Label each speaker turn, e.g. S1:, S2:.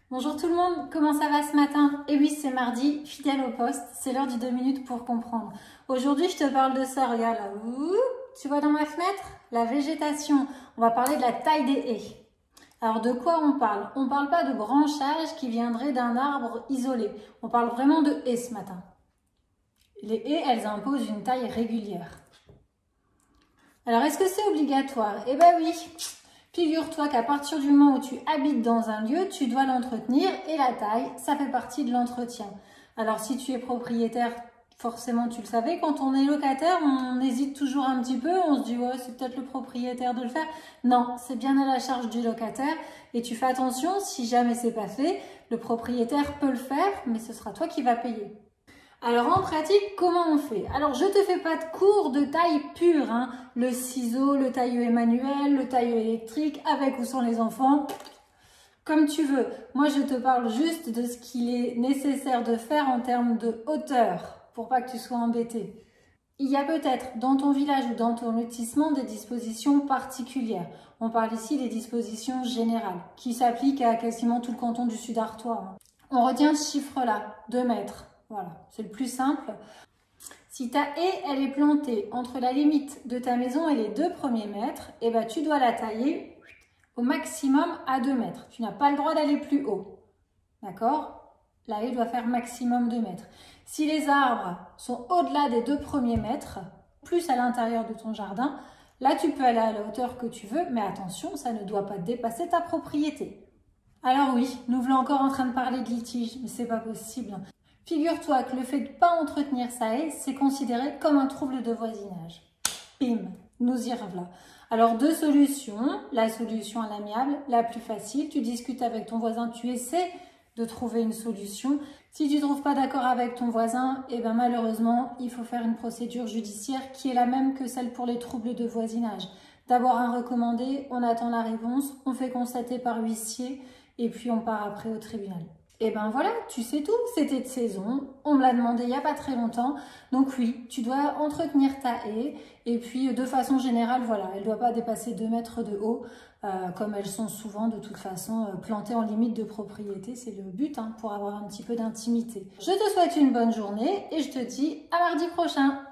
S1: Bonjour tout le monde, comment ça va ce matin? Et oui, c'est mardi, fidèle au poste, c'est l'heure du 2 minutes pour comprendre. Aujourd'hui, je te parle de ça, regarde là. Ouh, tu vois dans ma fenêtre? La végétation. On va parler de la taille des haies. Alors de quoi on parle? On ne parle pas de branchage qui viendrait d'un arbre isolé. On parle vraiment de haies ce matin. Les haies, elles imposent une taille régulière. Alors est-ce que c'est obligatoire? Eh ben oui. Figure-toi qu'à partir du moment où tu habites dans un lieu, tu dois l'entretenir et la taille, ça fait partie de l'entretien. Alors si tu es propriétaire, forcément tu le savais, quand on est locataire, on hésite toujours un petit peu, on se dit ouais c'est peut-être le propriétaire de le faire. Non, c'est bien à la charge du locataire et tu fais attention, si jamais c'est pas fait, le propriétaire peut le faire, mais ce sera toi qui vas payer. Alors en pratique, comment on fait? Alors je te fais pas de cours de taille pure, hein. Le ciseau, le tailleur manuel, le tailleur électrique, avec ou sans les enfants, comme tu veux. Moi je te parle juste de ce qu'il est nécessaire de faire en termes de hauteur, pour pas que tu sois embêté. Il y a peut-être dans ton village ou dans ton lotissement des dispositions particulières. On parle ici des dispositions générales, qui s'appliquent à quasiment tout le canton du Sud-Artois. On retient ce chiffre-là, 2 mètres. Voilà, c'est le plus simple. Si ta haie, elle est plantée entre la limite de ta maison et les 2 premiers mètres, eh ben, tu dois la tailler au maximum à 2 mètres. Tu n'as pas le droit d'aller plus haut. D'accord? La haie doit faire maximum 2 mètres. Si les arbres sont au-delà des 2 premiers mètres, plus à l'intérieur de ton jardin, là tu peux aller à la hauteur que tu veux, mais attention, ça ne doit pas dépasser ta propriété. Alors oui, nous voilà encore en train de parler de litige, mais c'est pas possible. Figure-toi que le fait de ne pas entretenir sa haie, c'est considéré comme un trouble de voisinage. Bim, nous y revoilà. Alors 2 solutions. La solution à l'amiable, la plus facile, tu discutes avec ton voisin, tu essaies de trouver une solution. Si tu ne trouves pas d'accord avec ton voisin, eh ben malheureusement, il faut faire une procédure judiciaire qui est la même que celle pour les troubles de voisinage. D'abord un recommandé, on attend la réponse, on fait constater par huissier et puis on part après au tribunal. Et ben voilà, tu sais tout, c'était de saison, on me l'a demandé il n'y a pas très longtemps, donc oui, tu dois entretenir ta haie, et puis de façon générale, voilà, elle ne doit pas dépasser 2 mètres de haut, comme elles sont souvent de toute façon plantées en limite de propriété, c'est le but, hein, pour avoir un petit peu d'intimité. Je te souhaite une bonne journée, et je te dis à mardi prochain.